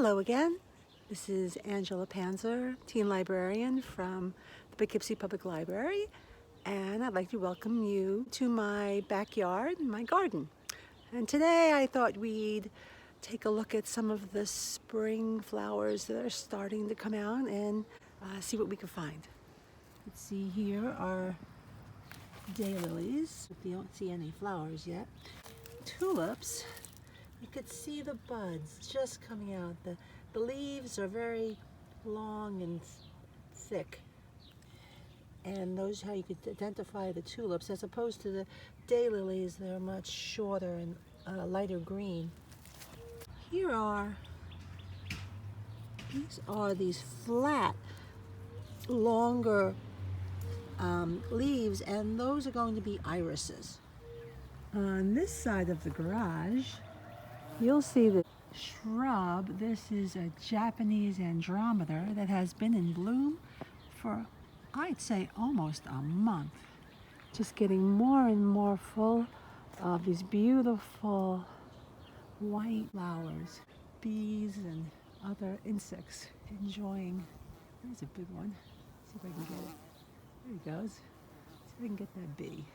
Hello again. This is Angela Panzer, teen librarian from the Poughkeepsie Public Library, and I'd like to welcome you to my backyard, my garden. And today I thought we'd take a look at some of the spring flowers that are starting to come out and see what we can find. Let's see, here are daylilies. You don't see any flowers yet. Tulips. You could see the buds just coming out. The leaves are very long and thick, and those are how you could identify the tulips, as opposed to the daylilies. They're much shorter and lighter green. These are these flat, longer leaves, and those are going to be irises. On this side of the garage, you'll see the shrub. This is a Japanese andrometer that has been in bloom for, I'd say, almost a month. Just getting more and more full of these beautiful white flowers. Bees and other insects enjoying. There's a big one. See if I can get it. There he goes. See if I can get that bee.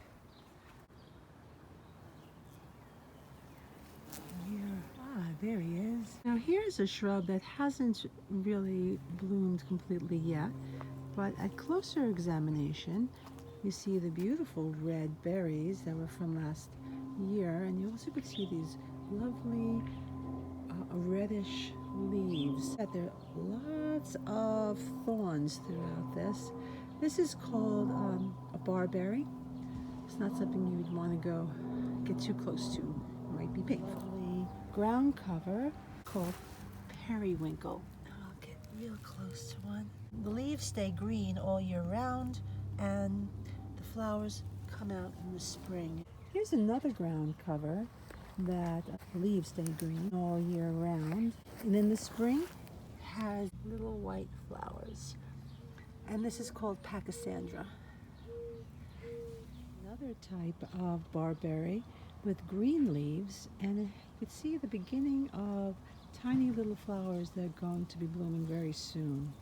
There he is. Now here's a shrub that hasn't really bloomed completely yet, but at closer examination you see the beautiful red berries that were from last year, and you also could see these lovely reddish leaves. There are lots of thorns throughout this. This is called a barberry. It's not something you would want to go get too close to. It might be painful. Ground cover called periwinkle. I'll get real close to one. The leaves stay green all year round, and the flowers come out in the spring. Here's another ground cover that the leaves stay green all year round, and in the spring has little white flowers. And this is called Pachysandra. Another type of barberry with green leaves, and you could see the beginning of tiny little flowers that are going to be blooming very soon.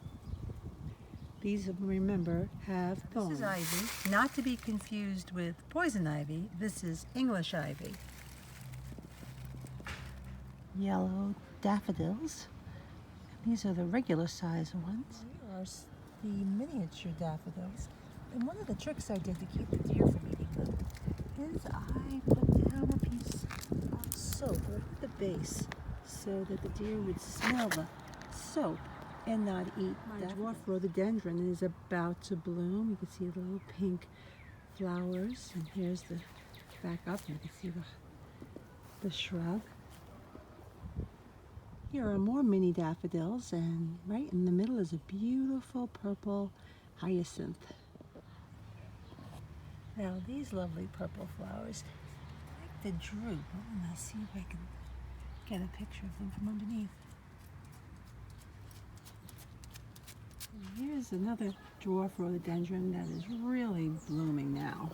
These, remember, have thorns. This is ivy, not to be confused with poison ivy. This is English ivy. Yellow daffodils. These are the regular size ones. Here are the miniature daffodils. And one of the tricks I did to keep the deer from eating them is I put down a piece of soap at the base so that the deer would smell the soap and not eat. My dwarf rhododendron is about to bloom. You can see the little pink flowers, and here's the back up, and you can see the shrub. Here are more mini daffodils, and right in the middle is a beautiful purple hyacinth. Now these lovely purple flowers, like the droop. I'm going to see if I can get a picture of them from underneath. And here's another dwarf rhododendron that is really blooming now.